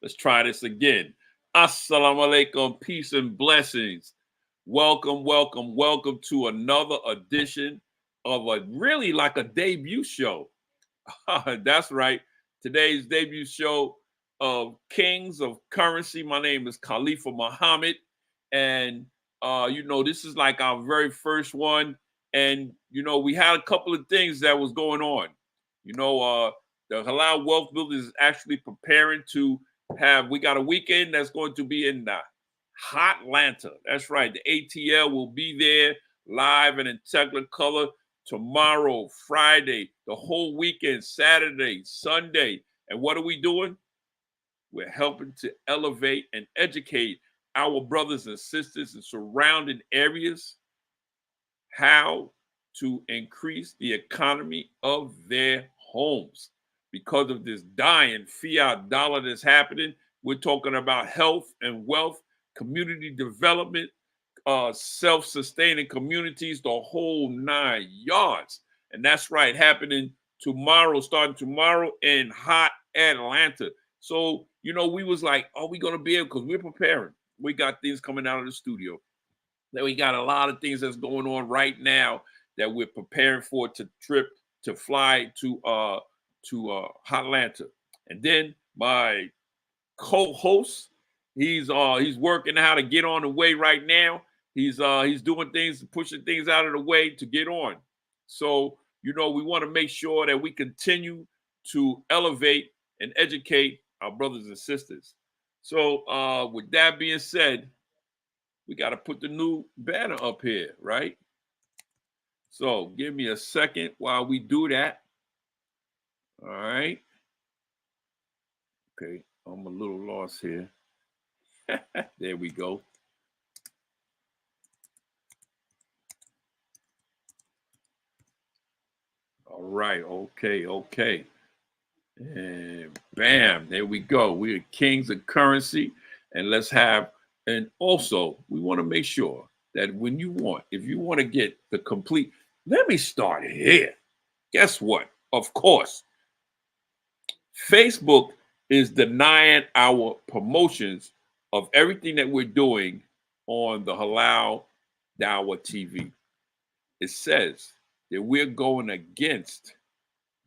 Let's try this again. Assalamu alaikum, peace and blessings. Welcome, welcome, welcome to another edition of a really like a debut show. That's right. Today's debut show of Kings of Currency. My name is Khalifa Muhammad, and this is like our very first one. And we had a couple of things that was going on. The Halal Wealth Builders is actually preparing to have. We got a weekend that's going to be in the hot Atlanta. That's right. The ATL will be there live and in Technicolor tomorrow, Friday, the whole weekend, Saturday, Sunday. And what are we doing? We're helping to elevate and educate our brothers and sisters in surrounding areas how to increase the economy of their homes. Because of this dying fiat dollar that's happening, we're talking about health and wealth, community development, self-sustaining communities, the whole 9 yards. And that's right, happening tomorrow, starting tomorrow in hot Atlanta. So, we was like, are we going to be able, because we're preparing. We got things coming out of the studio. Then we got a lot of things that's going on right now that we're preparing for to fly to hot Atlanta. And then my co-host, he's working how to get on the way right now. He's doing things, pushing things out of the way to get on. So, we want to make sure that we continue to elevate and educate our brothers and sisters. So, with that being said, we got to put the new banner up here, right? So, give me a second while we do that. All right. Okay, I'm a little lost here. There we go. All right, okay. And bam, there we go. We're kings of currency. And and also we want to make sure that if you want to get the complete, let me start here. Guess what? Of course, Facebook is denying our promotions of everything that we're doing on the Halal Dawah TV. It says that we're going against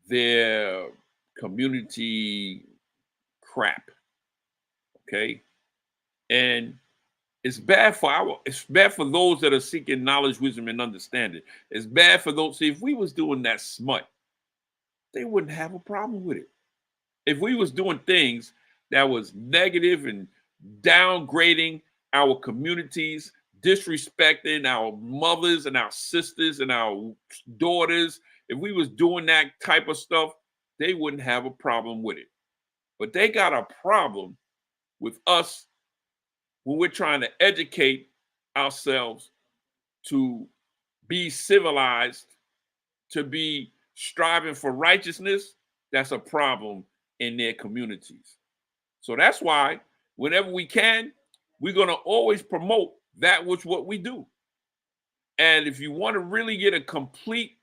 their community crap. Okay. And it's bad for those that are seeking knowledge, wisdom, and understanding. It's bad for those. See, if we was doing that smut, they wouldn't have a problem with it. If we was doing things that was negative and downgrading our communities, disrespecting our mothers and our sisters and our daughters, if we was doing that type of stuff, they wouldn't have a problem with it. But they got a problem with us when we're trying to educate ourselves to be civilized, to be striving for righteousness. That's a problem in their communities. So that's why whenever we can, we're going to always promote what we do. And if you want to really get a complete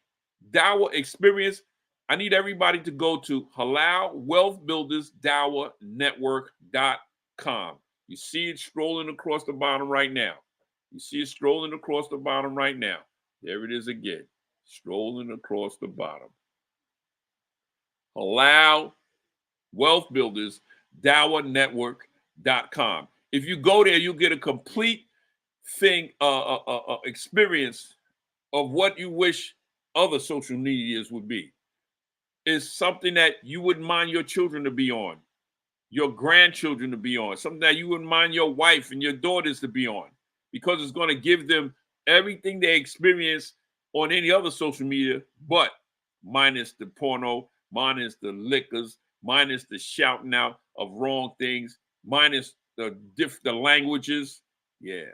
Dawah experience, I need everybody to go to halalwealthbuildersdawah.network.com. You see it scrolling across the bottom right now. There it is again, scrolling across the bottom. Halal Wealth Builders DawahNetwork.com. If you go there, you'll get a complete experience of what you wish other social medias would be. It's something that you wouldn't mind your children to be on, your grandchildren to be on, something that you wouldn't mind your wife and your daughters to be on, because it's going to give them everything they experience on any other social media, but minus the porno, minus the liquors, minus the shouting out of wrong things, minus the languages. Yeah.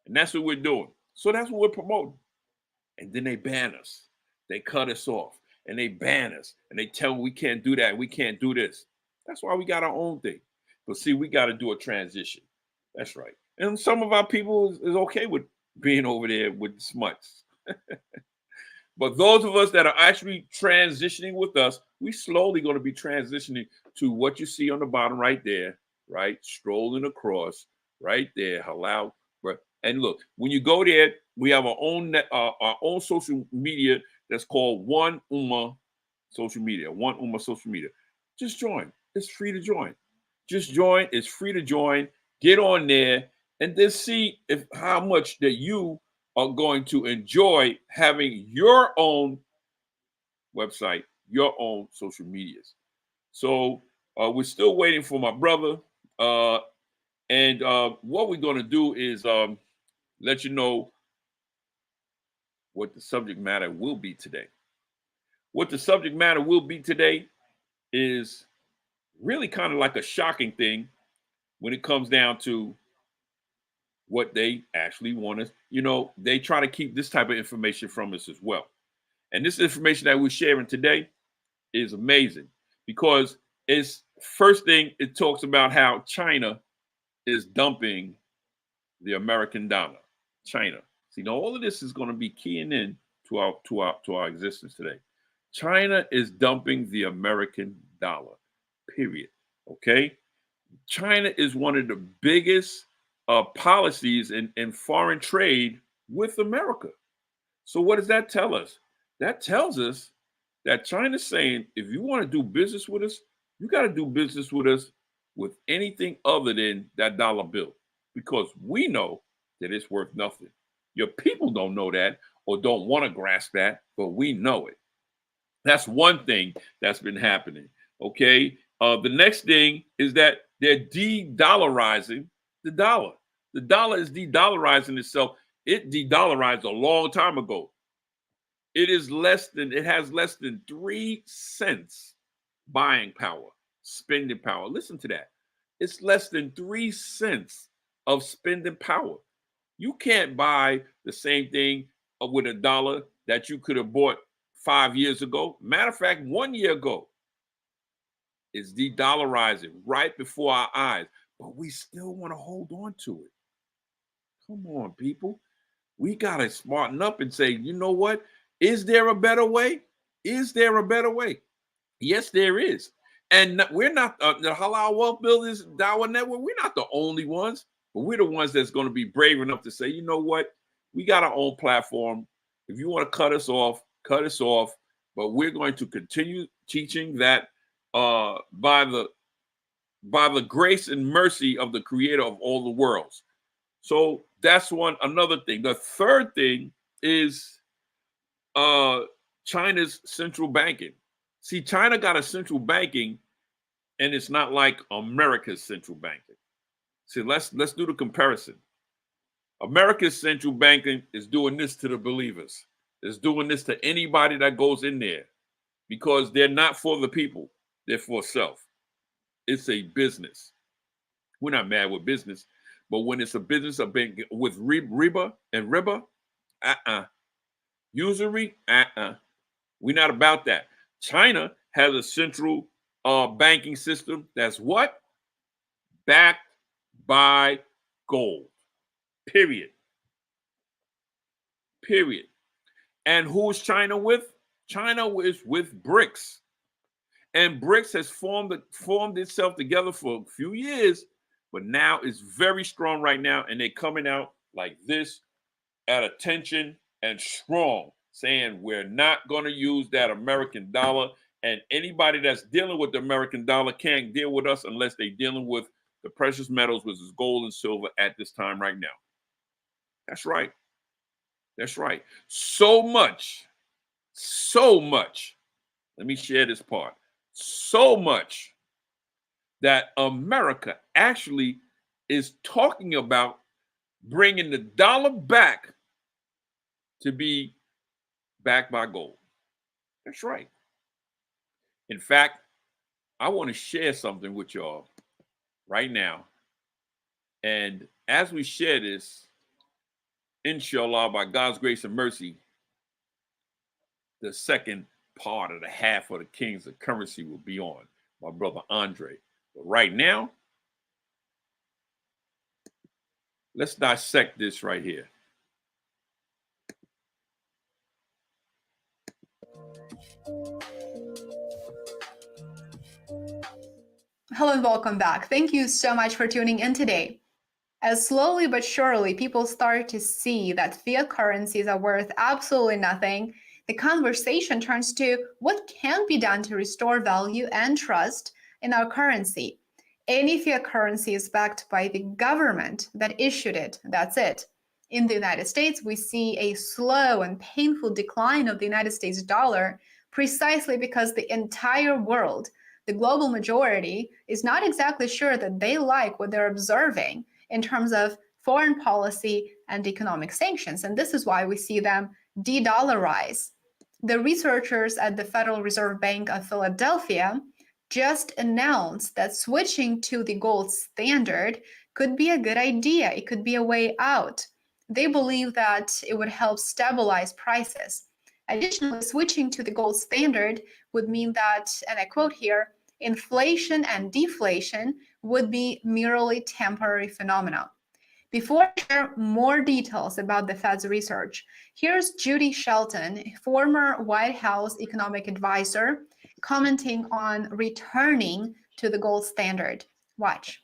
And that's what we're doing. So that's what we're promoting. And then they ban us. They cut us off. And they ban us. And they tell me we can't do that. We can't do this. That's why we got our own thing. But see, we got to do a transition. That's right. And some of our people is okay with being over there with smuts. But those of us that are actually transitioning with us, we slowly going to be transitioning to what you see on the bottom right there, right? Strolling across right there. Halal. Right? And look, when you go there, we have our own social media that's called One Ummah social media. One Ummah social media. Just join. It's free to join. Just join. It's free to join. Get on there and then see if how much that you are going to enjoy having your own website, your own social medias. So we're still waiting for my brother. And what we're going to do is let you know what the subject matter will be today. What the subject matter will be today is really kind of like a shocking thing when it comes down to what they actually want us. They try to keep this type of information from us as well. And this information that we're sharing today is amazing because it's first thing it talks about how China is dumping the American dollar. China. See, now all of this is going to be keying in to our existence today. China is dumping the American dollar. Period. Okay. China is one of the biggest policies in foreign trade with America. So what does that tell us? That tells us that China's saying, if you want to do business with us, you got to do business with us with anything other than that dollar bill, because we know that it's worth nothing. Your people don't know that or don't want to grasp that, but we know it. That's one thing that's been happening. Okay. The next thing is that they're de-dollarizing the dollar. The dollar is de-dollarizing itself. It de-dollarized a long time ago. It has less than 3 cents buying power, spending power. Listen to that. It's less than 3 cents of spending power. You can't buy the same thing with a dollar that you could have bought 5 years ago. Matter of fact, 1 year ago. It's de-dollarizing right before our eyes, but we still want to hold on to it. Come on, people. We got to smarten up and say, you know what? Is there a better way? Is there a better way? Yes, there is. And we're not the Halal Wealth Builders Dawa Network. We're not the only ones, but we're the ones that's going to be brave enough to say, you know what? We got our own platform. If you want to cut us off, cut us off. But we're going to continue teaching that by the grace and mercy of the Creator of all the worlds. So that's one. Another thing. The third thing is China's central banking. See, China got a central banking, and it's not like America's central banking. See, let's do the comparison. America's central banking is doing this to the believers. It's doing this to anybody that goes in there because they're not for the people. They're for self. It's a business. We're not mad with business, but when it's a business of being with riba, usury, we're not about that. China has a central banking system that's what? Backed by gold. Period. Period. And who's China with? China is with BRICS. And BRICS has formed itself together for a few years, but now it's very strong right now. And they're coming out like this at attention and strong, saying we're not going to use that American dollar. And anybody that's dealing with the American dollar can't deal with us unless they're dealing with the precious metals, which is gold and silver at this time right now. That's right. That's right. So much. Let me share this part. So much that America actually is talking about bringing the dollar back to be backed by gold. That's right. In fact, I want to share something with y'all right now. And as we share this, inshallah, by God's grace and mercy, the second part of the half of the Kings of Currency will be on my brother Andre. But right now, let's dissect this right here. Hello and welcome back. Thank you so much for tuning in today. As slowly but surely people start to see that fiat currencies are worth absolutely nothing, the conversation turns to what can be done to restore value and trust in our currency. Any fiat currency is backed by the government that issued it. That's it. In the United States, we see a slow and painful decline of the United States dollar precisely because the entire world, the global majority, is not exactly sure that they like what they're observing in terms of foreign policy and economic sanctions. And this is why we see them de-dollarize. The researchers at the Federal Reserve Bank of Philadelphia just announced that switching to the gold standard could be a good idea. It could be a way out. They believe that it would help stabilize prices. Additionally, switching to the gold standard would mean that, and I quote here, inflation and deflation would be merely temporary phenomena. Before I share more details about the Fed's research, here's Judy Shelton, former White House economic advisor, commenting on returning to the gold standard. Watch.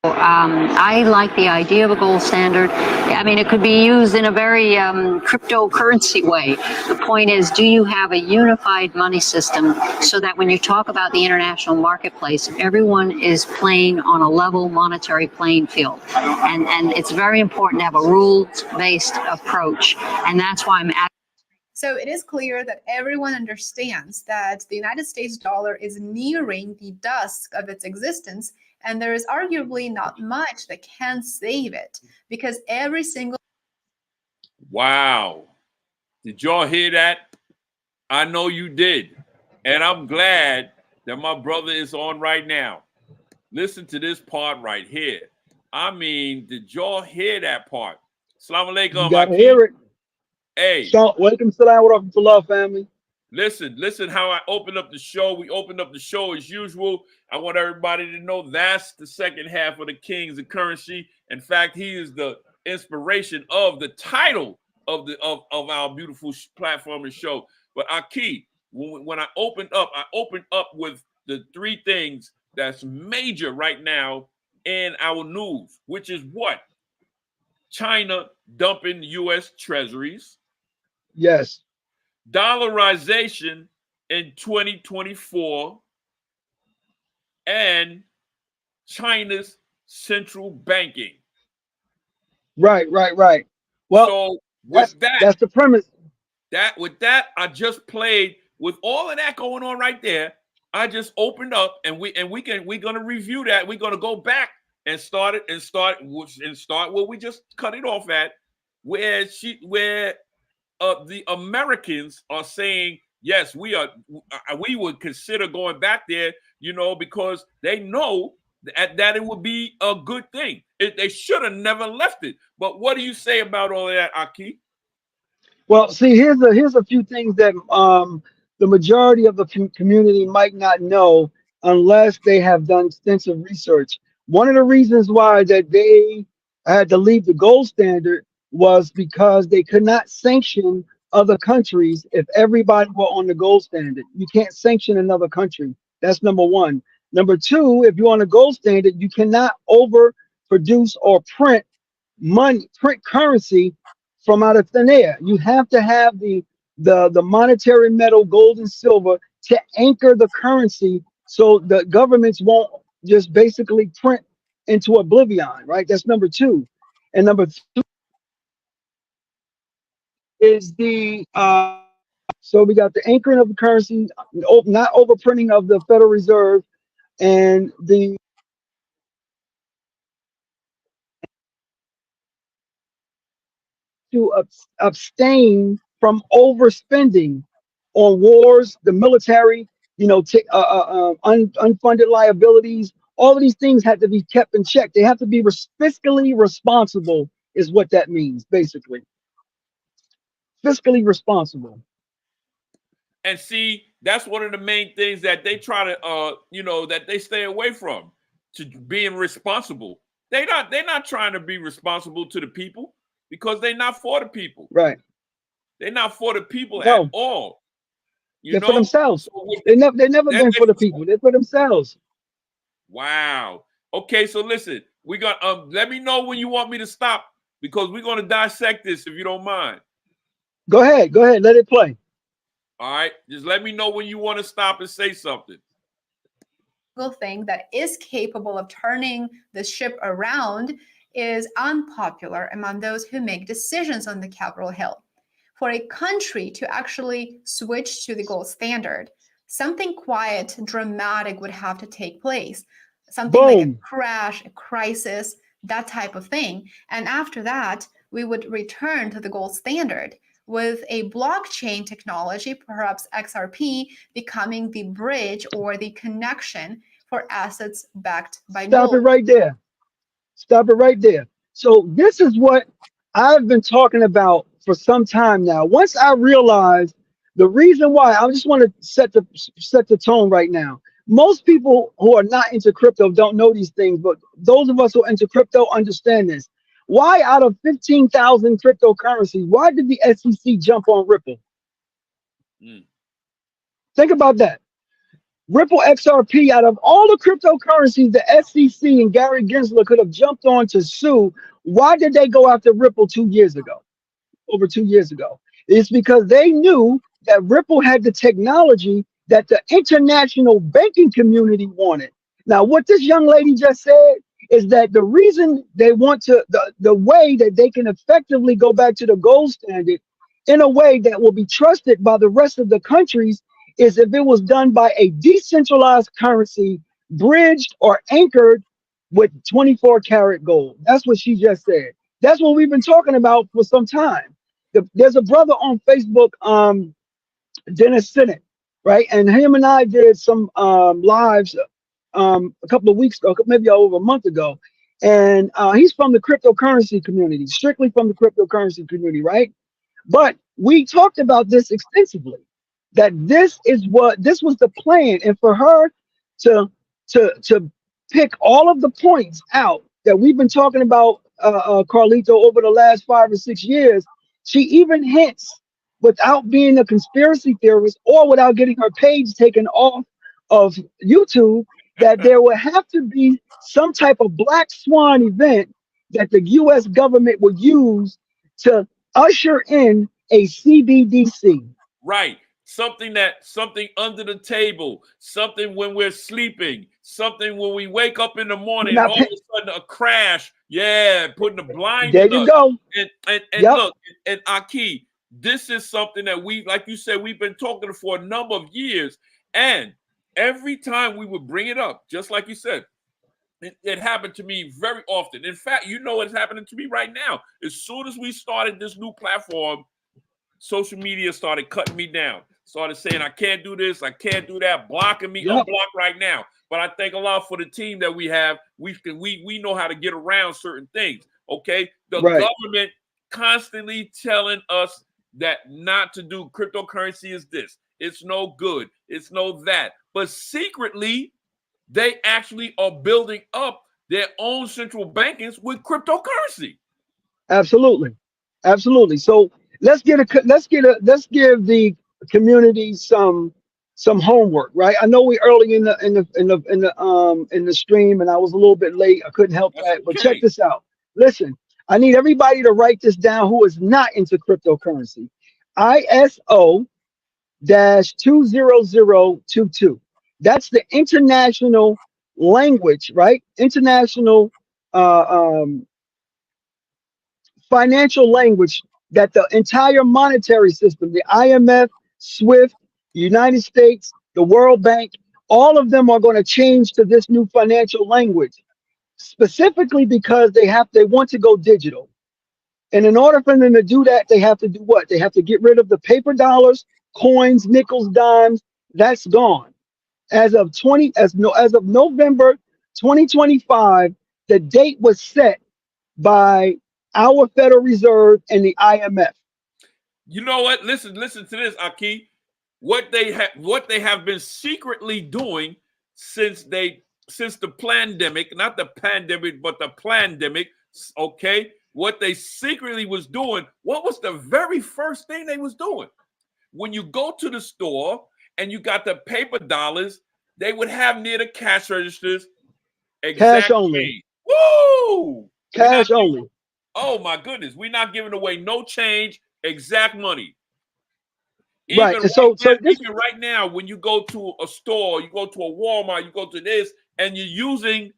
I like the idea of a gold standard. I mean, it could be used in a very cryptocurrency way. The point is, do you have a unified money system so that when you talk about the international marketplace, everyone is playing on a level monetary playing field? And it's very important to have a rules-based approach. And that's why I'm So it is clear that everyone understands that the United States dollar is nearing the dusk of its existence, and there is arguably not much that can save it because every single. Wow. Did y'all hear that? I know you did. And I'm glad that my brother is on right now. Listen to this part right here. I mean, did y'all hear that part? Assalamu alaikum. You gotta hear it. Hey. Welcome to the love family. Listen how I opened up the show. We opened up the show as usual. I want everybody to know that's the second half of the Kings of Currency. In fact, he is the inspiration of the title of our beautiful platform and show. But Aki, when I opened up with the three things that's major right now in our news, which is what? China dumping U.S. treasuries. Yes. Dollarization in 2024 and China's central banking. Right. Well, so that's the premise. With that, I just played with all of that going on right there. I just opened up, and we're gonna review that. We're gonna go back and start where we just cut it off at, where the Americans are saying, yes, we would consider going back there, because they know that it would be a good thing. They should have never left it. But what do you say about all of that, Aki? Well, see, here's a few things that the majority of the community might not know unless they have done extensive research. One of the reasons why that they had to leave the gold standard was because they could not sanction other countries if everybody were on the gold standard. You can't sanction another country. That's number one. Number two, if you're on a gold standard, you cannot overproduce or print currency from out of thin air. You have to have the monetary metal, gold and silver, to anchor the currency so the governments won't just basically print into oblivion, right? That's number two. And number three is so we got the anchoring of the currency, not overprinting of the Federal Reserve, and the to abstain from overspending on wars, the military, unfunded liabilities. All of these things have to be kept in check. They have to be fiscally responsible, is what that means, basically. Fiscally responsible. And see, that's one of the main things that they try to, that they stay away from, to being responsible. They're not trying to be responsible to the people because they're not for the people. Right. They're not for the people at all. You They're for know? themselves. So with They never that, been for the people. They're for themselves. wow. Okay, so listen, we got let me know when you want me to stop because we're gonna dissect this if you don't mind. Go ahead. Go ahead. Let it play. All right, just let me know when you want to stop and say something. Thing that is capable of turning the ship around is unpopular among those who make decisions on the Capitol Hill. For a country to actually switch to the gold standard, something quiet, dramatic would have to take place. Something like a Boom. crash, a crisis, that type of thing. And after that, we would return to the gold standard with a blockchain technology, perhaps XRP, becoming the bridge or the connection for assets backed by Stop it gold. right there. Stop it right there. So this is what I've been talking about for some time now. Once I realized the reason why, I just want to set the tone right now. Most people who are not into crypto don't know these things, but those of us who are into crypto understand this. Why out of 15,000 cryptocurrencies, why did the SEC jump on Ripple? Mm. Think about that. Ripple XRP, out of all the cryptocurrencies the SEC and Gary Gensler could have jumped on to sue, why did they go after Ripple 2 years ago? Over 2 years ago. It's because they knew that Ripple had the technology that the international banking community wanted. Now, what this young lady just said is that the reason they want to, the way that they can effectively go back to the gold standard in a way that will be trusted by the rest of the countries is if it was done by a decentralized currency, bridged or anchored with 24 karat gold. That's what she just said. That's what we've been talking about for some time. There's a brother on Facebook, Dennis Sinnott, right? And him and I did some lives a couple of weeks ago, maybe over a month ago. And he's from the cryptocurrency community, strictly from the cryptocurrency community, right? But we talked about this extensively, that this was the plan. And for her to to pick all of the points out that we've been talking about, Carlito, over the last 5 or 6 years, she even hints, without being a conspiracy theorist or without getting her page taken off of YouTube, that there would have to be some type of black swan event that the US government would use to usher in a CBDC. Right. Something under the table, something when we're sleeping, something when we wake up in the We're morning and not all of pay- a sudden a crash. Yeah, putting the blind There in you us. go. And Yep. look, and Aki, this is something that we, like you said, we've been talking for a number of years. And every time we would bring it up, just like you said, it happened to me very often. In fact, you know it's happening to me right now. As soon as we started this new platform, social media started cutting me down, started saying I can't do this, I can't do that, blocking me, Yep. unblock right now. But I thank a lot for the team that we have. We know how to get around certain things. Okay, the Right. government constantly telling us that not to do cryptocurrency is this, it's no good, it's no that. But secretly, they actually are building up their own central bankings with cryptocurrency. Absolutely. Absolutely. So let's give the community some homework, right? I know we early in the stream and I was a little bit late. I couldn't help That's that. But check okay. this out. Listen, I need everybody to write this down who is not into cryptocurrency. ISO 20022. That's the international language, right? International uh, um, financial language that the entire monetary system, the IMF, SWIFT, United States, the World Bank, all of them are going to change to this new financial language, specifically because they want to go digital. And in order for them to do that, they have to do what? They have to get rid of the paper dollars, coins, nickels, dimes. That's gone. As of November 2025, the date was set by our Federal Reserve and the IMF. You know what? Listen to this, Aki. What they have been secretly doing since the pandemic, not the pandemic, but the pandemic. Okay, what they secretly was doing. What was the very first thing they was doing? When you go to the store and you got the paper dollars, they would have near the cash registers Cash exact only. change. Woo! We're not Cash only. oh my goodness, we're not giving away no change, exact money. Right. And so this, Even right now, when you go to a store, you go to a Walmart, you go to this, and you're using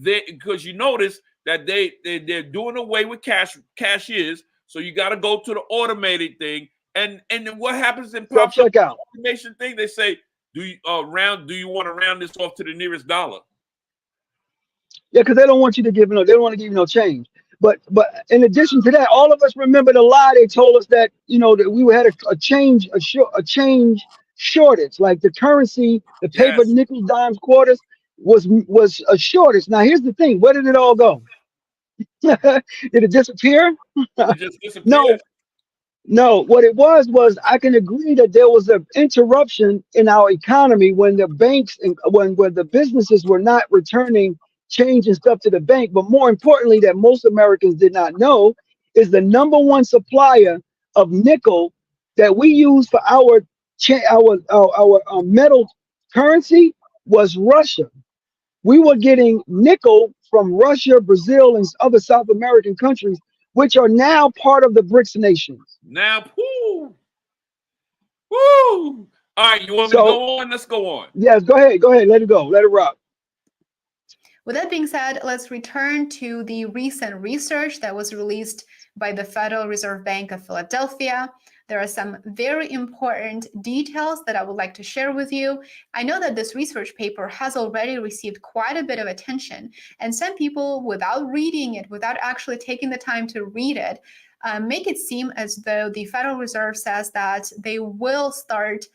because you notice that they're doing away with cashiers, so you got to go to the automated thing. And then what happens in pops up self-checkout. automation thing? They say, do you want to round this off to the nearest dollar? Yeah, because they don't want you to give no, they don't want to give you no change. But in addition to that, all of us remember the lie they told us that that we had a change shortage, like the currency, the paper, Yes, nickels, dimes, quarters was a shortage. Now here's the thing: where did it all go? Did it disappear? it just No, disappeared. no, what it was I can agree that there was an interruption in our economy when the banks and when the businesses were not returning change and stuff to the bank. But more importantly, that most Americans did not know is the number one supplier of nickel that we use for our metal currency was Russia. We were getting nickel from Russia, Brazil, and other South American countries, which are now part of the BRICS nations. Now, whoo, whoo. All right, you want me to So, go on? Let's go on. yes, go ahead, let it go, let it rock. With that being said, let's return to the recent research that was released by the Federal Reserve Bank of Philadelphia. There are some very important details that I would like to share with you. I know that this research paper has already received quite a bit of attention, and some people, without reading it, without actually taking the time to read it, make it seem as though the Federal Reserve says that they will start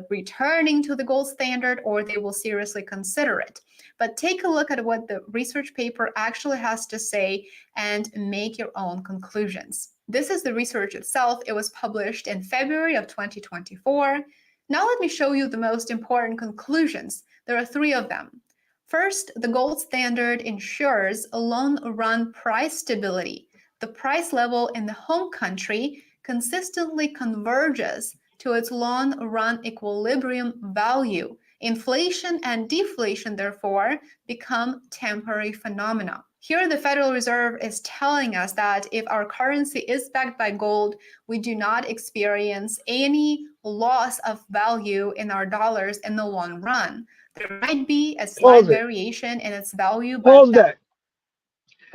returning to the gold standard, or they will seriously consider it. But take a look at what the research paper actually has to say and make your own conclusions. This is the research itself. It was published in February of 2024. Now let me show you the most important conclusions. There are 3 of them. First, the gold standard ensures a long-run price stability. The price level in the home country consistently converges to its long-run equilibrium value. Inflation and deflation, therefore, become temporary phenomena. Here, the Federal Reserve is telling us that if our currency is backed by gold, we do not experience any loss of value in our dollars in the long run. There might be a slight variation in its value, but Pause that.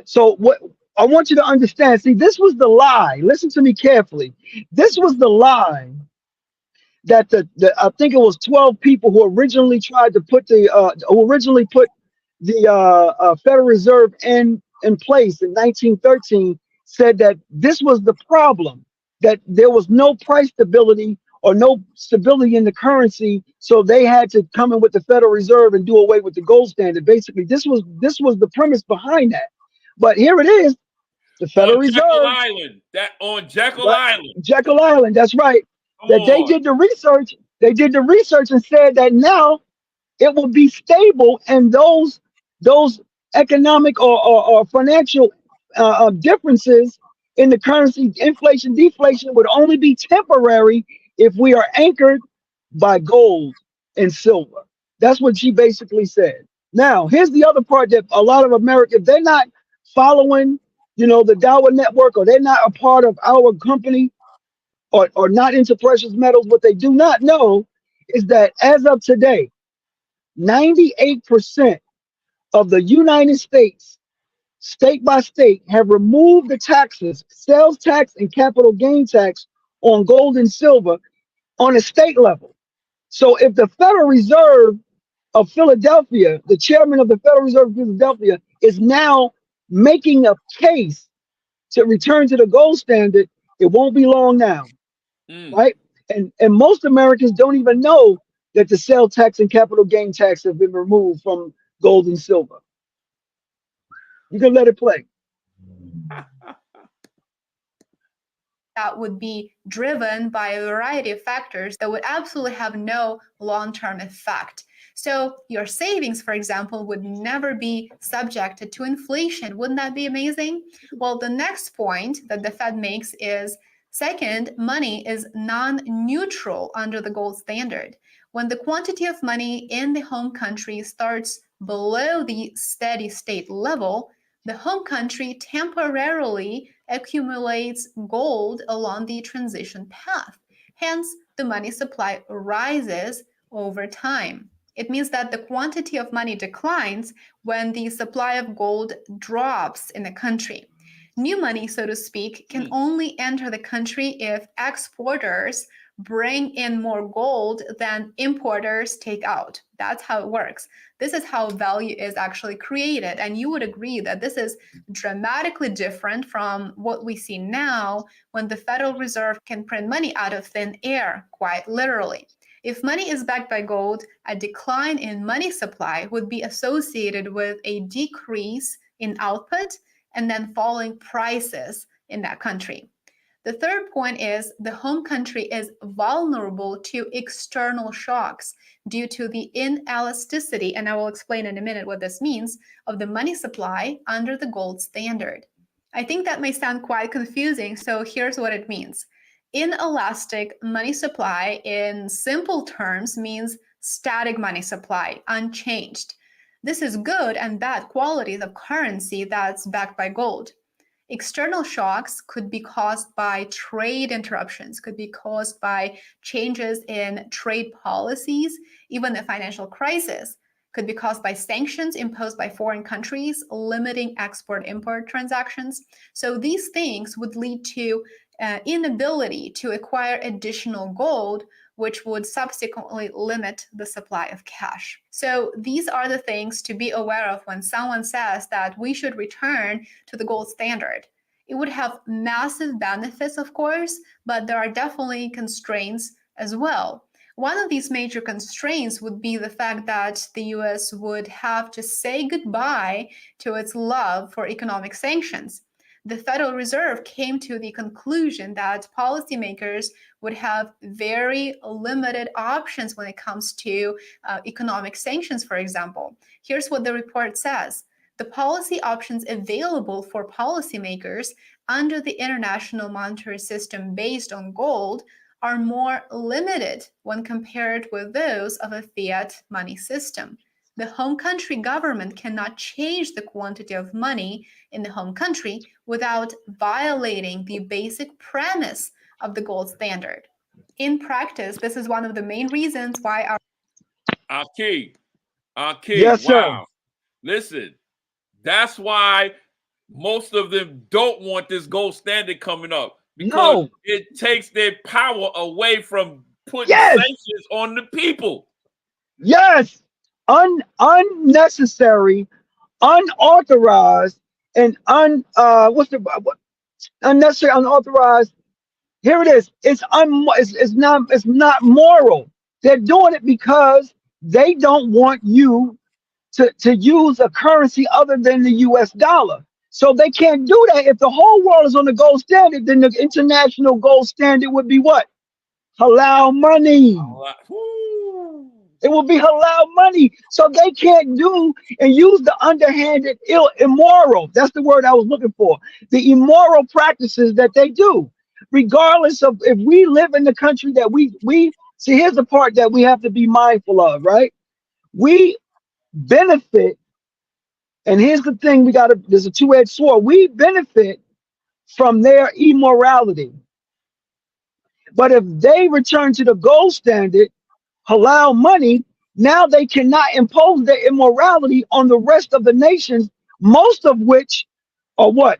So what I want you to understand, see, this was the lie. Listen to me carefully. This was the lie that I think it was 12 people who originally tried to put the Federal Reserve in place in 1913 said that this was the problem, that there was no price stability or no stability in the currency, so they had to come in with the Federal Reserve and do away with the gold standard. Basically, this was the premise behind that. But here it is, the Federal On Jekyll Reserve, Island. On Jekyll right? Island. Jekyll Island, that's right. Come That they on. did the research. They did the research and said that now it will be stable, and those economic or financial differences in the currency, inflation, deflation, would only be temporary if we are anchored by gold and silver. That's what she basically said. Now, here's the other part that a lot of Americans, if they're not following, the Dower Network, or they're not a part of our company, or not into precious metals, what they do not know is that as of today, 98% of the United States, state by state, have removed the taxes, sales tax and capital gain tax on gold and silver on a state level. So if the Federal Reserve of Philadelphia, the chairman of the Federal Reserve of Philadelphia, is now making a case to return to the gold standard, it won't be long now, right? And most Americans don't even know that the sales tax and capital gain tax have been removed from gold and silver. You can let it play. That would be driven by a variety of factors that would absolutely have no long-term effect. So your savings, for example, would never be subjected to inflation. Wouldn't that be amazing? Well, the next point that the Fed makes is Second, money is non-neutral under the gold standard. When the quantity of money in the home country starts below the steady state level, the home country temporarily accumulates gold along the transition path. Hence, the money supply rises over time. It means that the quantity of money declines when the supply of gold drops in a country. New money, so to speak, can only enter the country if exporters bring in more gold than importers take out. That's how it works. This is how value is actually created. And you would agree that this is dramatically different from what we see now when the Federal Reserve can print money out of thin air, quite literally. If money is backed by gold, a decline in money supply would be associated with a decrease in output and then falling prices in that country. The third point is the home country is vulnerable to external shocks due to the inelasticity, and I will explain in a minute what this means, of the money supply under the gold standard. I think that may sound quite confusing, so here's what it means. Inelastic money supply, in simple terms, means static money supply, unchanged. This is good and bad qualities of currency that's backed by gold. External shocks could be caused by trade interruptions, could be caused by changes in trade policies, even a financial crisis, could be caused by sanctions imposed by foreign countries, limiting export-import transactions. So these things would lead to inability to acquire additional gold, which would subsequently limit the supply of cash. So these are the things to be aware of when someone says that we should return to the gold standard. It would have massive benefits, of course, but there are definitely constraints as well. One of these major constraints would be the fact that the US would have to say goodbye to its love for economic sanctions. The Federal Reserve came to the conclusion that policymakers would have very limited options when it comes to economic sanctions, for example. Here's what the report says. The policy options available for policymakers under the international monetary system based on gold are more limited when compared with those of a fiat money system. The home country government cannot change the quantity of money in the home country without violating the basic premise of the gold standard. In practice, this is one of the main reasons why our key, Yes, sir. wow. Listen, that's why most of them don't want this gold standard coming up, because No. it takes their power away from putting Yes. sanctions on the people. Yes. Unnecessary, unauthorized, and unnecessary, unauthorized. Here it is. It's not moral. They're doing it because they don't want you to use a currency other than the US dollar. So they can't do that. If the whole world is on the gold standard, then the international gold standard would be what? Halal money. Woo. It will be halal money. So they can't do and use the underhanded, immoral. That's the word I was looking for. The immoral practices that they do, regardless of if we live in the country that we see. Here's the part that we have to be mindful of, right? We benefit, and here's the thing: there's a two-edged sword. We benefit from their immorality, but if they return to the gold standard, halal money, now they cannot impose their immorality on the rest of the nations, most of which are what?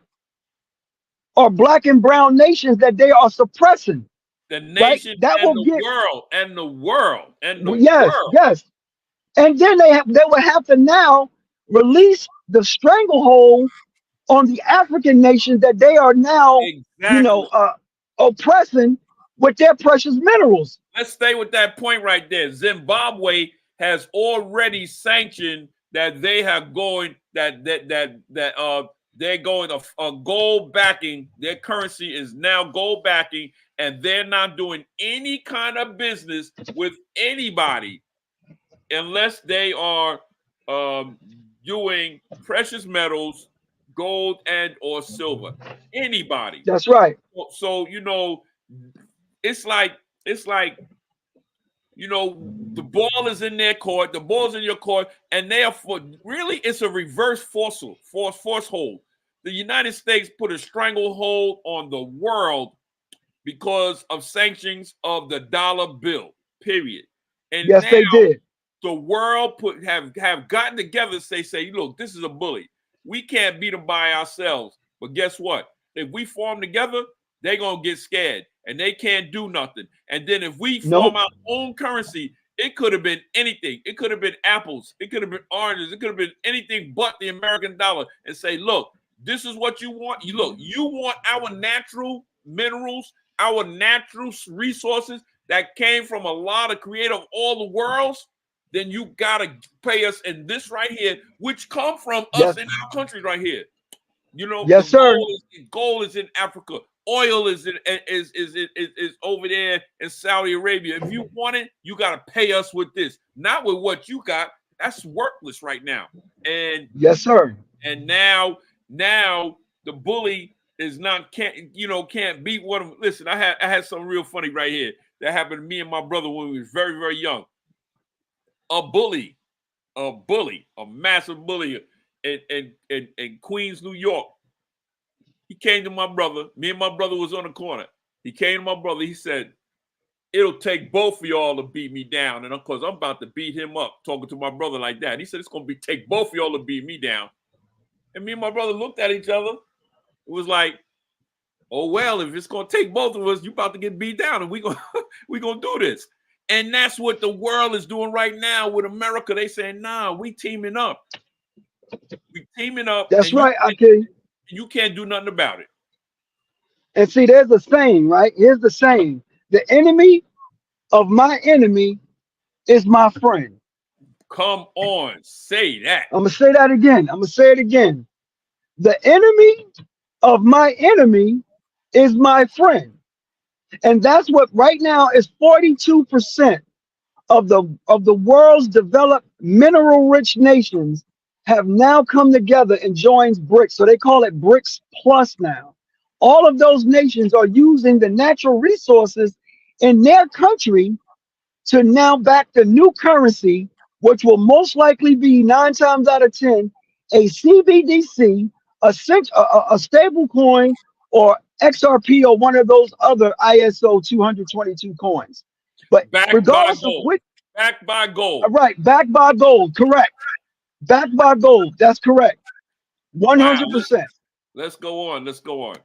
Are black and brown nations that they are suppressing. The Right? nation That and will the get world and the world and the yes, world. yes. And then they will have to now release the stranglehold on the African nations that they are now, Exactly. oppressing with their precious minerals. Let's stay with that point right there. Zimbabwe has already sanctioned that they have going they're going a gold backing. Their currency is now gold backing, and they're not doing any kind of business with anybody unless they are doing precious metals, gold and or silver. Anybody. That's right. So it's like you know, the ball is in their court, the ball's in your court, and therefore, really, it's a reverse force hold. The United States put a stranglehold on the world because of sanctions of the dollar bill. Period. And Yes, now they did. the world have gotten together and say, look, this is a bully. We can't beat them by ourselves. But guess what? If we form together, they're gonna get scared and they can't do nothing. And then if we form Nope. our own currency, it could have been anything. It could have been apples. It could have been oranges. It could have been anything but the American dollar. And say, look, this is what you want. You want our natural minerals, our natural resources that came from a lot of creator of all the worlds. Then you gotta pay us in this right here, which come from us in our country right here. You know, yes, sir. Gold is in Africa. Oil is over there in Saudi Arabia. If you want it, you gotta pay us with this, not with what you got. That's worthless right now. And yes, sir. And now the bully is can't beat one of them. Listen, I had something real funny right here that happened to me and my brother when we was very, very young. A bully, a massive bully in Queens, New York. He came to my brother. Me and my brother was on the corner. He came to my brother. He said, it'll take both of y'all to beat me down. And of course, I'm about to beat him up, talking to my brother like that. He said, it's going to take both of y'all to beat me down. And me and my brother looked at each other. It was like, oh, well, if it's going to take both of us, you about to get beat down and we gonna do this. And that's what the world is doing right now with America. They saying, nah, we teaming up. We teaming up. That's right, okay. You can't do nothing about it. And see, there's a saying, right? Here's the saying. The enemy of my enemy is my friend. Come on, say that. I'm going to say that again. I'm going to say it again. The enemy of my enemy is my friend. And that's what right now is 42% of the world's developed mineral rich nations have now come together and joined BRICS. So they call it BRICS Plus now. All of those nations are using the natural resources in their country to now back the new currency, which will most likely be 9 times out of 10 a CBDC, a stable coin, or XRP, or one of those other ISO 222 coins. But regardless of which, backed by gold. Right, backed by gold, correct. Backed by gold, that's correct. 100%. Wow. Let's go on.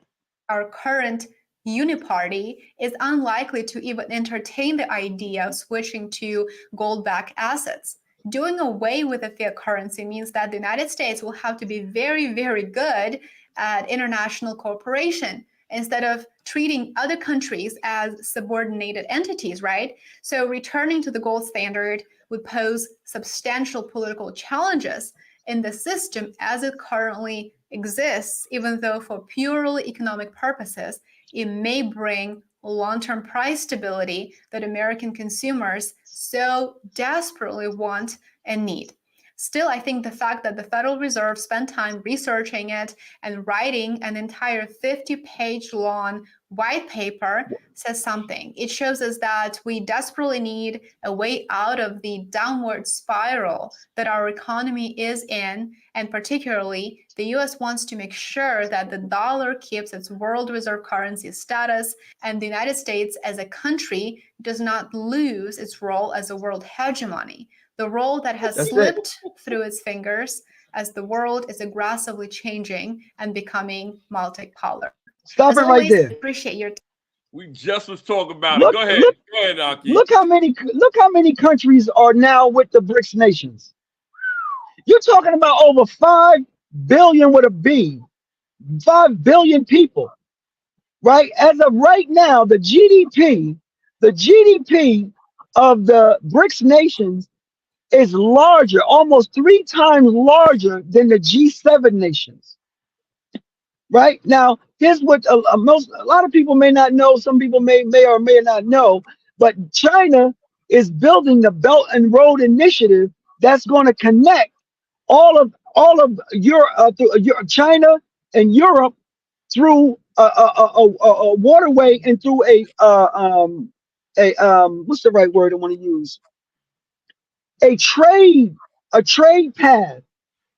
Our current uniparty is unlikely to even entertain the idea of switching to gold-backed assets. Doing away with the fiat currency means that the United States will have to be very, very good at international cooperation instead of treating other countries as subordinated entities, right? So returning to the gold standard would pose substantial political challenges in the system as it currently exists, even though for purely economic purposes, it may bring long-term price stability that American consumers so desperately want and need. Still, I think the fact that the Federal Reserve spent time researching it and writing an entire 50-page long white paper says something. It shows us that we desperately need a way out of the downward spiral that our economy is in, and particularly the US wants to make sure that the dollar keeps its world reserve currency status and the United States as a country does not lose its role as a world hegemony. The role that has slipped through its fingers as the world is aggressively changing and becoming multipolar. Stop it right there. Appreciate your time. We just was talking about it. Go ahead, Aki. Look how many countries are now with the BRICS nations. You're talking about over 5 billion with a B, 5 billion people, right? As of right now, the GDP of the BRICS nations is larger, almost 3 times larger than the G7 nations. Right now, here's what a lot of people may not know. Some people may or may not know, but China is building the Belt and Road Initiative that's going to connect all of Europe, China and Europe through a waterway and through what's the right word I want to use? A trade path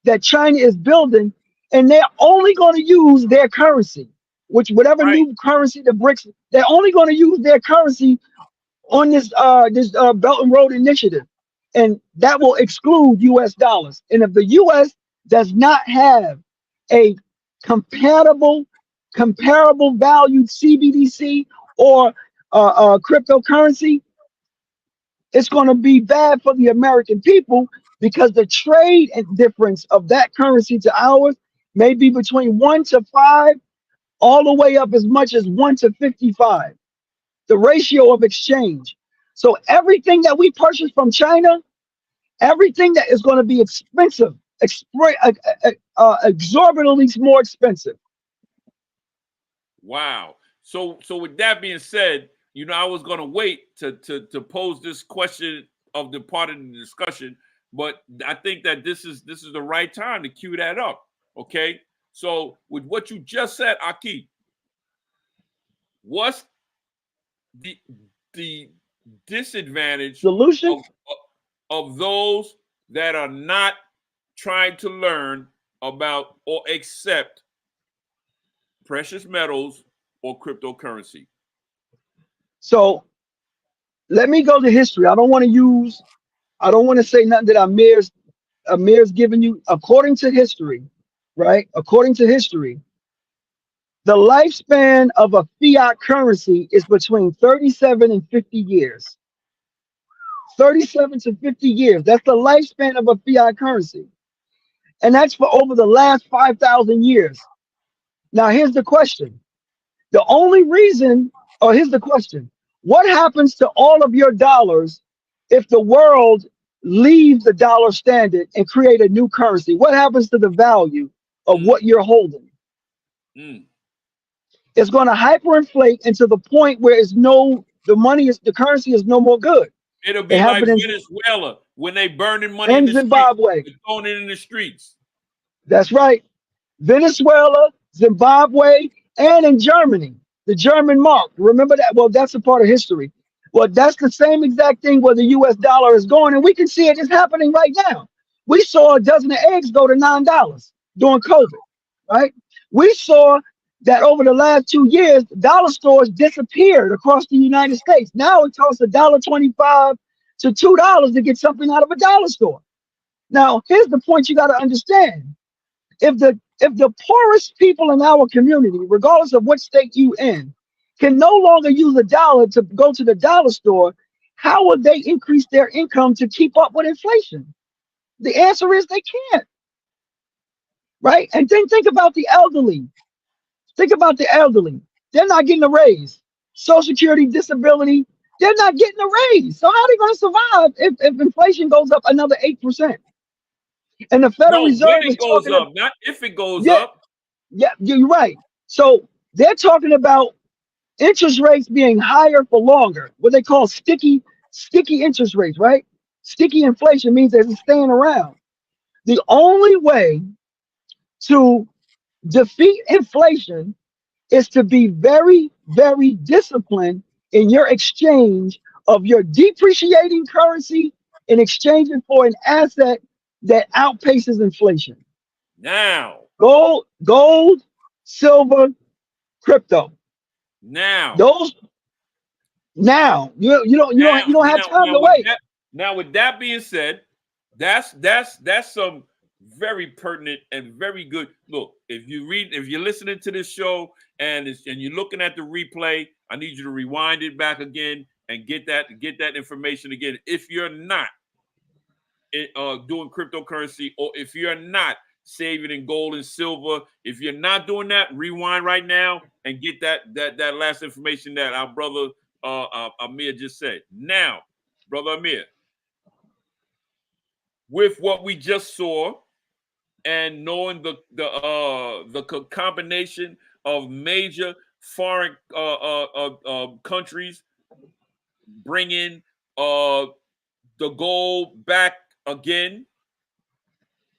that China is building, and they're only going to use their currency, which whatever Right. new currency the BRICS, they're only going to use their currency on this Belt and Road Initiative, and that will exclude U.S. dollars. And if the U.S. does not have a compatible, comparable valued CBDC or cryptocurrency, it's going to be bad for the American people because the trade and difference of that currency to ours may be between 1 to 5, all the way up as much as 1 to 55, the ratio of exchange. So everything that we purchase from China, everything that is going to be expensive, exorbitantly more expensive. Wow. So with that being said, you know, I was going to wait to pose this question of the part of the discussion, but I think that this is the right time to cue that up. Okay. So with what you just said, Aki, what's the disadvantage Solution? of those that are not trying to learn about or accept precious metals or cryptocurrency? So let me go to history. I don't want to say nothing that Amir's giving you. According to history, right? According to history, the lifespan of a fiat currency is between 37 and 50 years. 37 to 50 years. That's the lifespan of a fiat currency. And that's for over the last 5,000 years. Now, here's the question. The only reason, or here's the question. What happens to all of your dollars if the world leaves the dollar standard and create a new currency? What happens to the value of what you're holding? Mm. It's going to hyperinflate into the point where the currency is no more good. It'll be like Venezuela when they burning money in and the Zimbabwe. streets, throwing it in the streets. That's right. Venezuela, Zimbabwe, and in Germany, the German mark. Remember that? Well, that's a part of history. Well, that's the same exact thing where the US dollar is going, and we can see it is happening right now. We saw a dozen of eggs go to $9 during COVID, right? We saw that over the last 2 years, dollar stores disappeared across the United States. Now it costs $1.25 to $2 to get something out of a dollar store. Now, here's the point you got to understand. If the poorest people in our community, regardless of what state you in, can no longer use a dollar to go to the dollar store, how would they increase their income to keep up with inflation? The answer is they can't. Right? And then think about the elderly. Think about the elderly. They're not getting a raise. Social Security, disability, they're not getting a raise. So how are they going to survive if inflation goes up another 8%? And the Federal Reserve when it goes up, not if it goes up. Yeah, you're right. So they're talking about interest rates being higher for longer, what they call sticky interest rates, right? Sticky inflation means that it's staying around. The only way to defeat inflation is to be very, very disciplined in your exchange of your depreciating currency in exchange for an asset that outpaces inflation. Now, gold, silver, crypto. Now, you don't have time to wait. Now, with that being said, that's some very pertinent and very good. Look, if you're listening to this show and you're looking at the replay, I need you to rewind it back again and get that information again. If you're not doing cryptocurrency, or if you're not saving in gold and silver, if you're not doing that, rewind right now and get that last information that our brother Amir just said. Now, brother Amir, with what we just saw and knowing the combination of major foreign countries bringing the gold back again,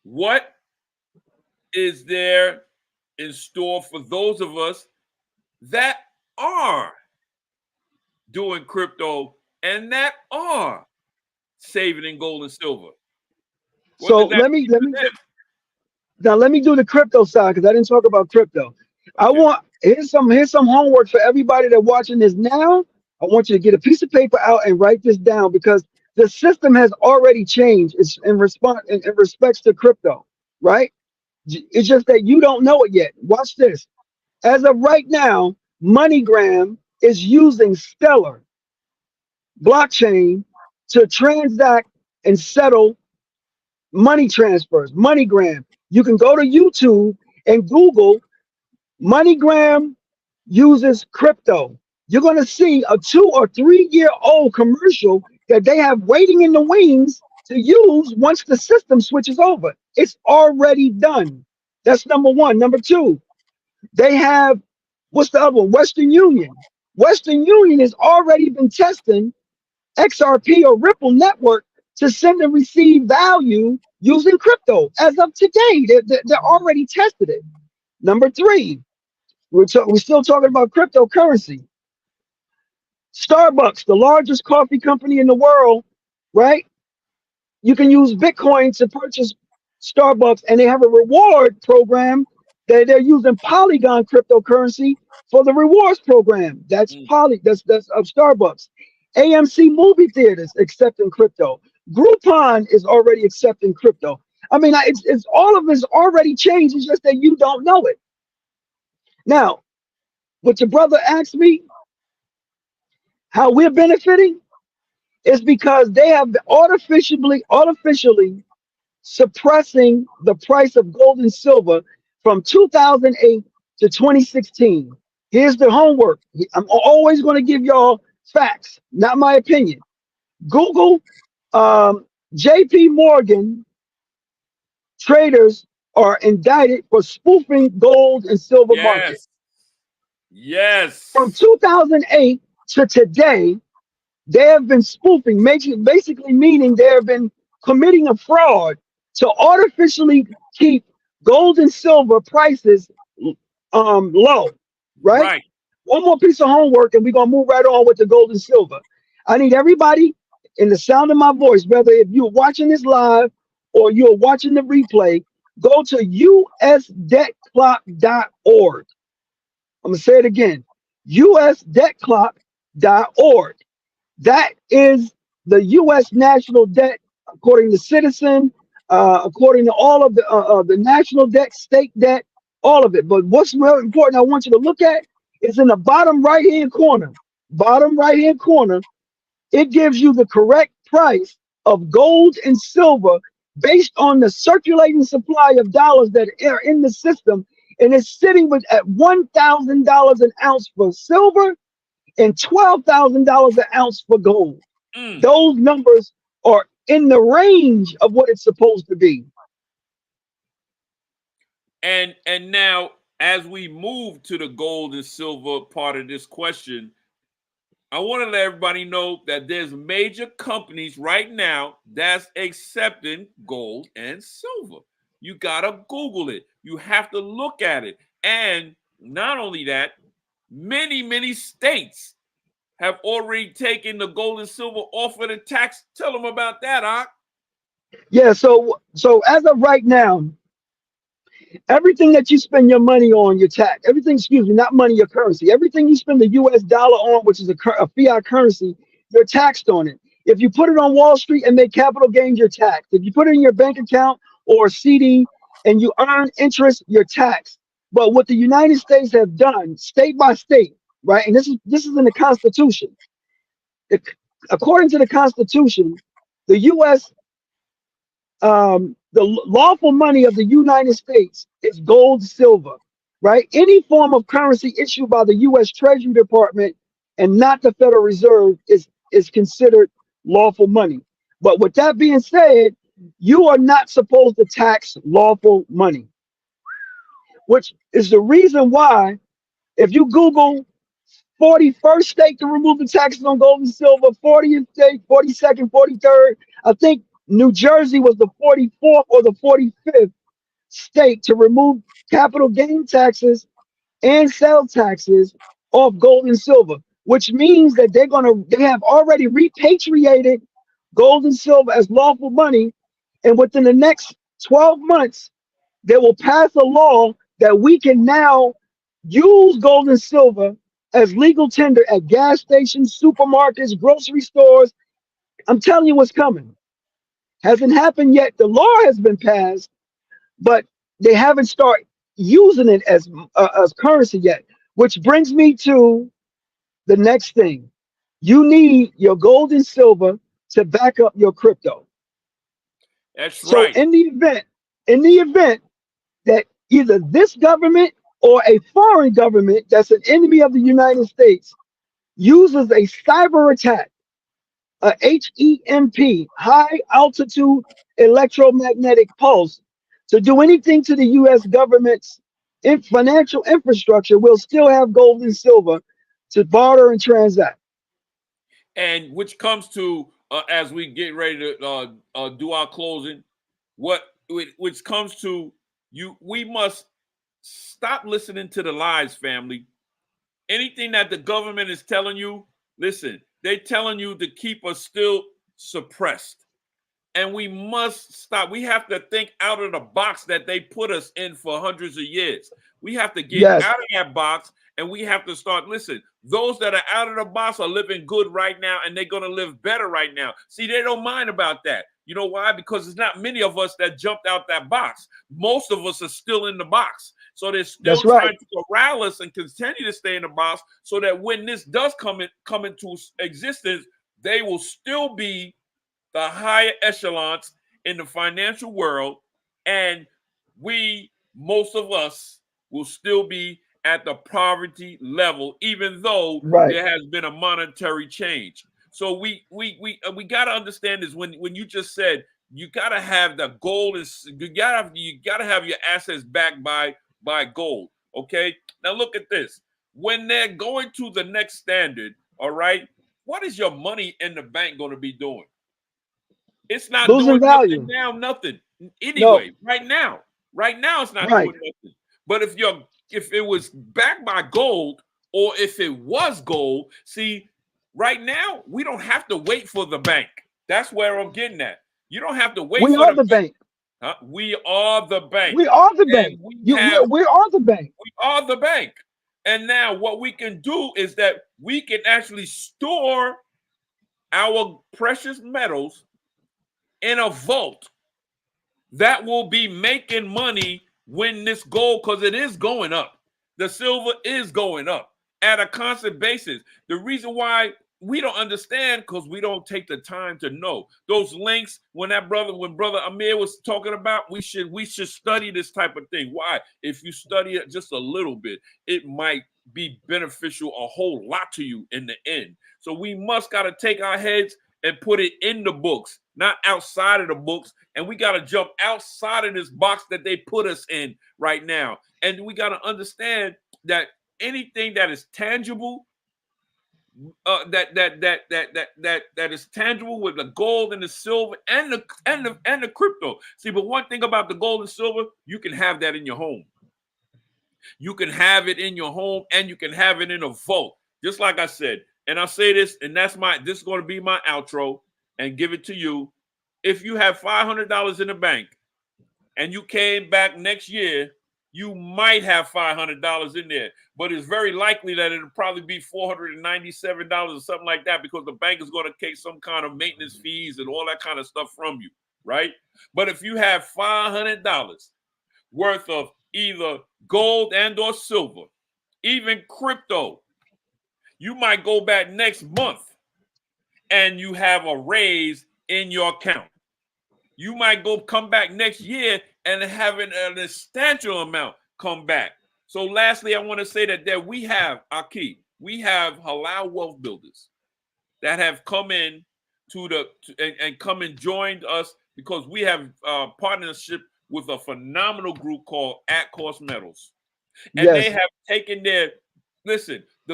what is there in store for those of us that are doing crypto and that are saving in gold and silver. What So does that let me mean to them? now let me do the crypto side because I didn't talk about crypto. I Okay. want here's some homework for everybody that's watching this now. I want you to get a piece of paper out and write this down because the system has already changed. It's in response in respects to crypto, right? It's just that you don't know it yet. Watch this. As of right now, MoneyGram is using Stellar blockchain to transact and settle money transfers. MoneyGram. You can go to YouTube and Google MoneyGram uses crypto. You're going to see a 2 or 3 year old commercial that they have waiting in the wings to use once the system switches over. It's already done. That's number one. Number two, they have what's the other one? Western Union. Western Union has already been testing XRP or Ripple network to send and receive value using crypto. As of today, they're already tested it. Number three, we're still talking about cryptocurrency. Starbucks, the largest coffee company in the world, right? You can use Bitcoin to purchase Starbucks, and they have a reward program that they're using Polygon cryptocurrency for the rewards program. That's Mm. That's of Starbucks. AMC movie theaters accepting crypto. Groupon is already accepting crypto. I mean, it's all of this already changed. It's just that you don't know it. Now, what your brother asked me, how we're benefiting is because they have artificially suppressing the price of gold and silver from 2008 to 2016. Here's the homework. I'm always going to give y'all facts, not my opinion. Google JP Morgan traders are indicted for spoofing gold and silver market. Yes. Yes. From 2008 to today, they have been spoofing, basically meaning they have been committing a fraud to artificially keep gold and silver prices low, right? Right. One more piece of homework and we're going to move right on with the gold and silver. I need everybody in the sound of my voice, whether if you're watching this live or you're watching the replay, go to usdebtclock.org. I'm going to say it again, usdebtclock.org. That is the U.S. national debt, according to Citizen, according to all of the national debt, state debt, all of it. But what's real important, I want you to look at, is in the bottom right hand corner. Bottom right hand corner, it gives you the correct price of gold and silver based on the circulating supply of dollars that are in the system, and it's sitting with at $1,000 an ounce for silver and $12,000 an ounce for gold. Mm. Those numbers are in the range of what it's supposed to be. And now, as we move to the gold and silver part of this question, I want to let everybody know that there's major companies right now that's accepting gold and silver. You gotta Google it. You have to look at it. And not only that, many states have already taken the gold and silver off of the tax. Tell them about that, Ak. Yeah, so as of right now, everything that you spend your money on, your tax, everything, excuse me, not money, your currency, everything you spend the US dollar on, which is a fiat currency, you're taxed on it. If you put it on Wall Street and make capital gains, you're taxed. If you put it in your bank account or a CD and you earn interest, you're taxed. But what the United States have done, state by state, right? And this is in the Constitution. According to the Constitution, the U.S. The lawful money of the United States is gold, silver, right? Any form of currency issued by the U.S. Treasury Department and not the Federal Reserve is considered lawful money. But with that being said, you are not supposed to tax lawful money, which is the reason why if you Google 41st state to remove the taxes on gold and silver, 40th state, 42nd, 43rd, I think New Jersey was the 44th or the 45th state to remove capital gain taxes and sales taxes off gold and silver, which means that they have already repatriated gold and silver as lawful money, and within the next 12 months, they will pass a law that we can now use gold and silver as legal tender at gas stations, supermarkets, grocery stores. I'm telling you what's coming. Hasn't happened yet. The law has been passed, but they haven't started using it as currency yet. Which brings me to the next thing. You need your gold and silver to back up your crypto. That's So right. in the event that either this government or a foreign government that's an enemy of the United States uses a cyber attack, a HEMP, high altitude electromagnetic pulse, to do anything to the US government's financial infrastructure, we'll still have gold and silver to barter and transact. And which comes to as we get ready to do our closing, which comes to you, we must stop listening to the lies, family. Anything that the government is telling you, listen, they're telling you to keep us still suppressed. And we must stop. We have to think out of the box that they put us in for hundreds of years. We have to get Yes, out of that box, and we have to start. Listen, those that are out of the box are living good right now, and they're going to live better right now. See, they don't mind about that. You know why? Because there's not many of us that jumped out that box. Most of us are still in the box. So they're still that's right. trying to corral us and continue to stay in the box so that when this does come into existence, they will still be the higher echelons in the financial world, and most of us, will still be at the poverty level, even though Right. there has been a monetary change. So we got to understand this when you just said you got to have the gold is you got to have your assets backed by gold. Okay, now look at this. When they're going to the next standard, all right, what is your money in the bank going to be doing? It's not Losing doing nothing value. now, nothing. No, Anyway, right now it's not right. doing nothing. But if it was backed by gold, or if it was gold, see, right now we don't have to wait for the bank. That's where I'm getting at. You don't have to wait We for are the the bank. bank. Huh? We are the bank. We are the And bank. We are the bank. we are the bank. And now what we can do is that we can actually store our precious metals in a vault that will be making money when this gold, because it is going up. The silver is going up at a constant basis. The reason why we don't understand, because we don't take the time to know those links. When brother Amir was talking about, we should study this type of thing. Why? If you study it just a little bit, it might be beneficial a whole lot to you in the end. So we must got to take our heads and put it in the books, not outside of the books. And we got to jump outside of this box that they put us in right now. And we got to understand that anything that is tangible, that is tangible, with the gold and the silver and the crypto. See, but one thing about the gold and silver, you can have that in your home. You can have it in your home, and you can have it in a vault. Just like I said, and I'll say this, and this is going to be my outro, and give it to you. If you have $500 in the bank and you came back next year, you might have $500 in there, but it's very likely that it'll probably be $497 or something like that, because the bank is going to take some kind of maintenance fees and all that kind of stuff from you, right? But if you have $500 worth of either gold and or silver, even crypto, you might go back next month and you have a raise in your account. You might come back next year and have a substantial amount come back. So lastly, I want to say that we have we have halal wealth builders that have come in and come and joined us, because we have partnership with a phenomenal group called At Cost Metals. And they Yes. have taken the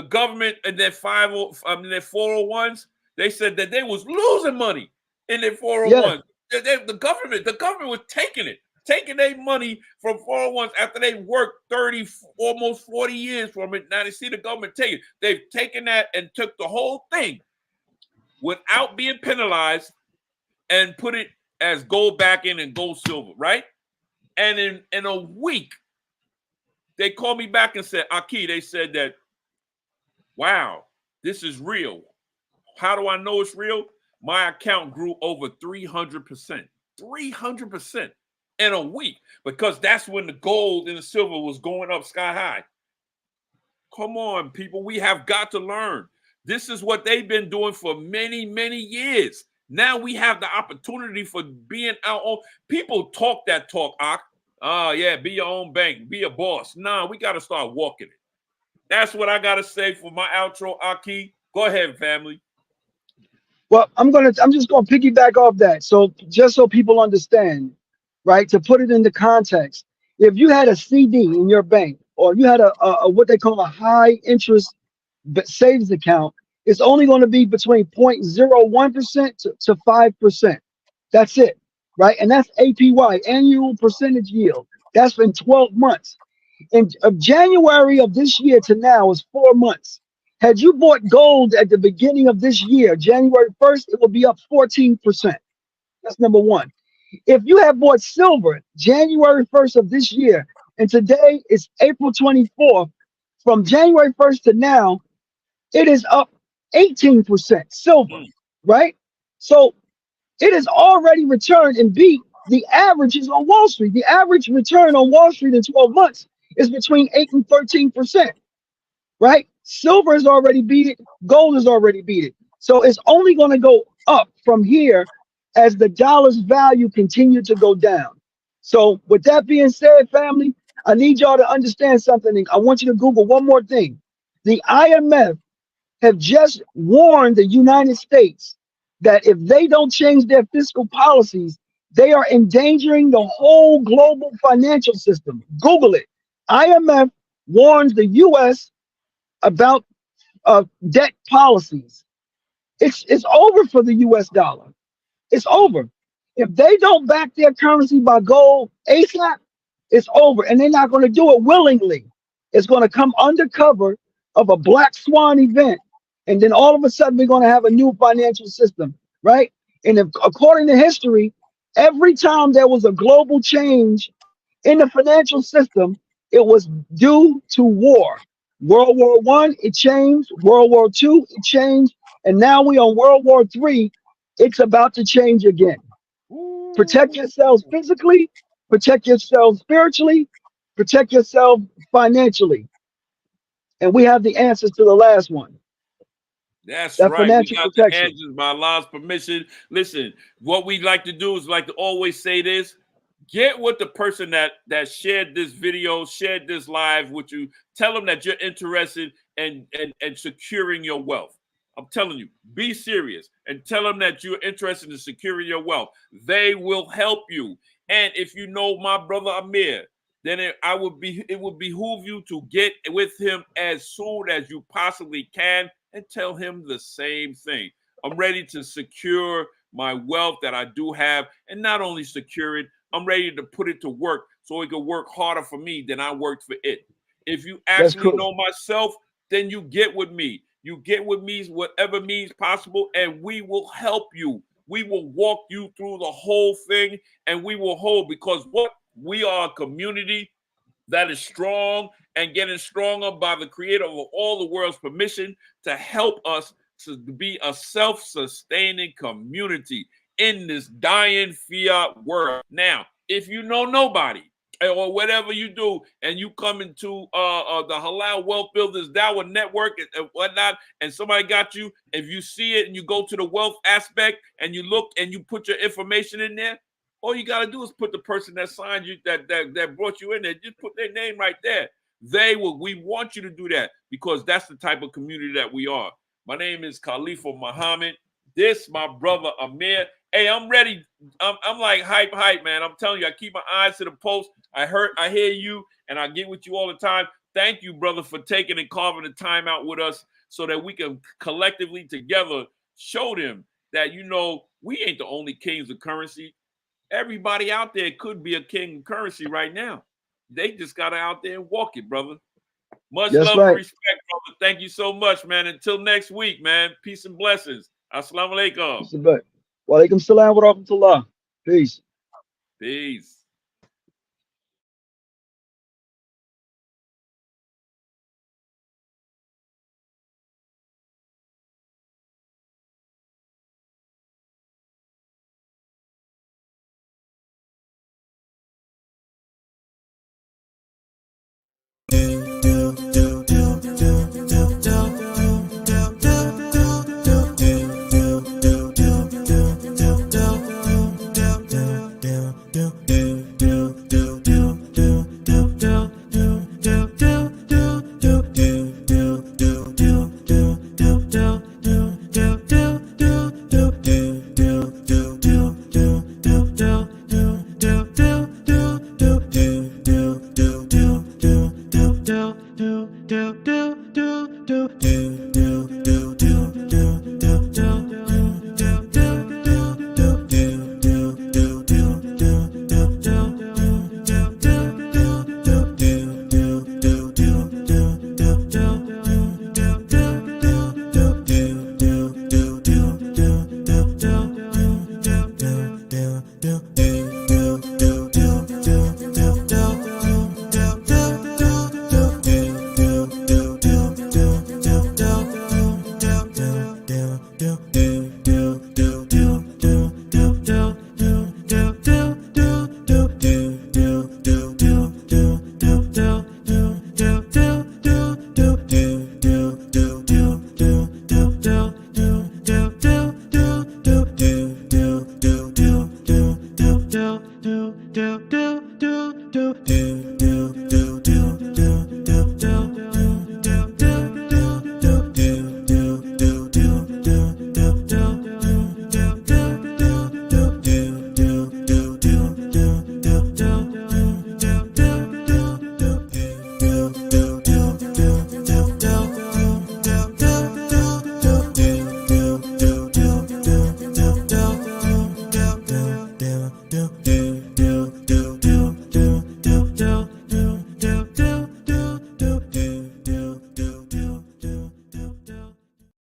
government and their 401s, they said that they was losing money in their Yes. 401s. The government was taking it. taking their money from 401s after they worked 30, almost 40 years from it. Now they see the government take it. They've taken that and took the whole thing without being penalized and put it as gold backing and gold silver, right? And in a week, they called me back and said, Aki, they said that, wow, this is real. How do I know it's real? My account grew over 300%. 300% in a week, because that's when the gold and the silver was going up sky high. Come on, people. We have got to learn. This is what they've been doing for many, many years. Now we have the opportunity for being our own. People talk that talk, Ak. Oh, yeah, be your own bank, be a boss. Nah, we got to start walking it. That's what I got to say for my outro, Aki. Go ahead, family. Well, I'm just gonna piggyback off that. So just so people understand, right? To put it into context, if you had a CD in your bank, or you had a what they call a high interest savings account, it's only going to be between 0.01% to 5%. That's it, right? And that's APY, annual percentage yield. That's been 12 months. In of January of this year to now is 4 months. Had you bought gold at the beginning of this year, January 1st, it will be up 14%. That's number one. If you have bought silver January 1st of this year, and today is April 24th, from January 1st to now, it is up 18% silver, right? So it has already returned and beat the averages on Wall Street. The average return on Wall Street in 12 months is between 8 and 13%, right? Silver has already beat it. Gold has already beat it. So it's only going to go up from here as the dollar's value continues to go down. So with that being said, family, I need y'all to understand something. I want you to Google one more thing. The IMF have just warned the United States that if they don't change their fiscal policies, they are endangering the whole global financial system. Google it. IMF warns the U.S. about debt policies. It's over for the U.S. dollar. It's over. If they don't back their currency by gold ASAP, it's over. And they're not going to do it willingly. It's going to come under cover of a black swan event. And then all of a sudden, we're going to have a new financial system, right? And if, according to history, every time there was a global change in the financial system, it was due to war. World War I, it changed. World War II, it changed. And now we on World War III. It's about to change again. Protect yourselves physically, protect yourselves spiritually, protect yourself financially. And we have the answers to the last one. That's that right. We financial got protection. the answers by Allah's permission. Listen, what we like to do is like to always say this. Get with the person that shared this video, shared this live with you. Tell them that you're interested in securing your wealth. I'm telling you, be serious and tell them that you're interested in securing your wealth. They will help you. And if you know my brother Amir, then it would behoove you to get with him as soon as you possibly can and tell him the same thing. I'm ready to secure my wealth that I do have, and not only secure it, I'm ready to put it to work so it can work harder for me than I worked for it. If you actually know myself, then you get with me. You get with me whatever means possible, and we will help you. We will walk you through the whole thing, and we will hold, because what we are a community that is strong and getting stronger by the creator of all the world's permission to help us to be a self-sustaining community in this dying fiat world. Now, if you know nobody or whatever you do, and you come into the Halal Wealth Builders Dawah Network and whatnot, and somebody got you, if you see it and you go to the wealth aspect and you look and you put your information in there, all you got to do is put the person that signed you, that brought you in there, just put their name right there. We want you to do that, because that's the type of community that we are. My name is Khalifa Muhammad. This, my brother Amir. Hey, I'm ready. I'm like hype, man. I'm telling you, I keep my eyes to the post. I hear you, and I get with you all the time. Thank you, brother, for taking and carving the time out with us so that we can collectively together show them that, we ain't the only kings of currency. Everybody out there could be a king of currency right now. They just got to out there and walk it, brother. Much That's love and right. respect, brother. Thank you so much, man. Until next week, man. Peace and blessings. Assalamu alaikum. Wa alaikum salam wa rahmatullah. Peace. Peace. do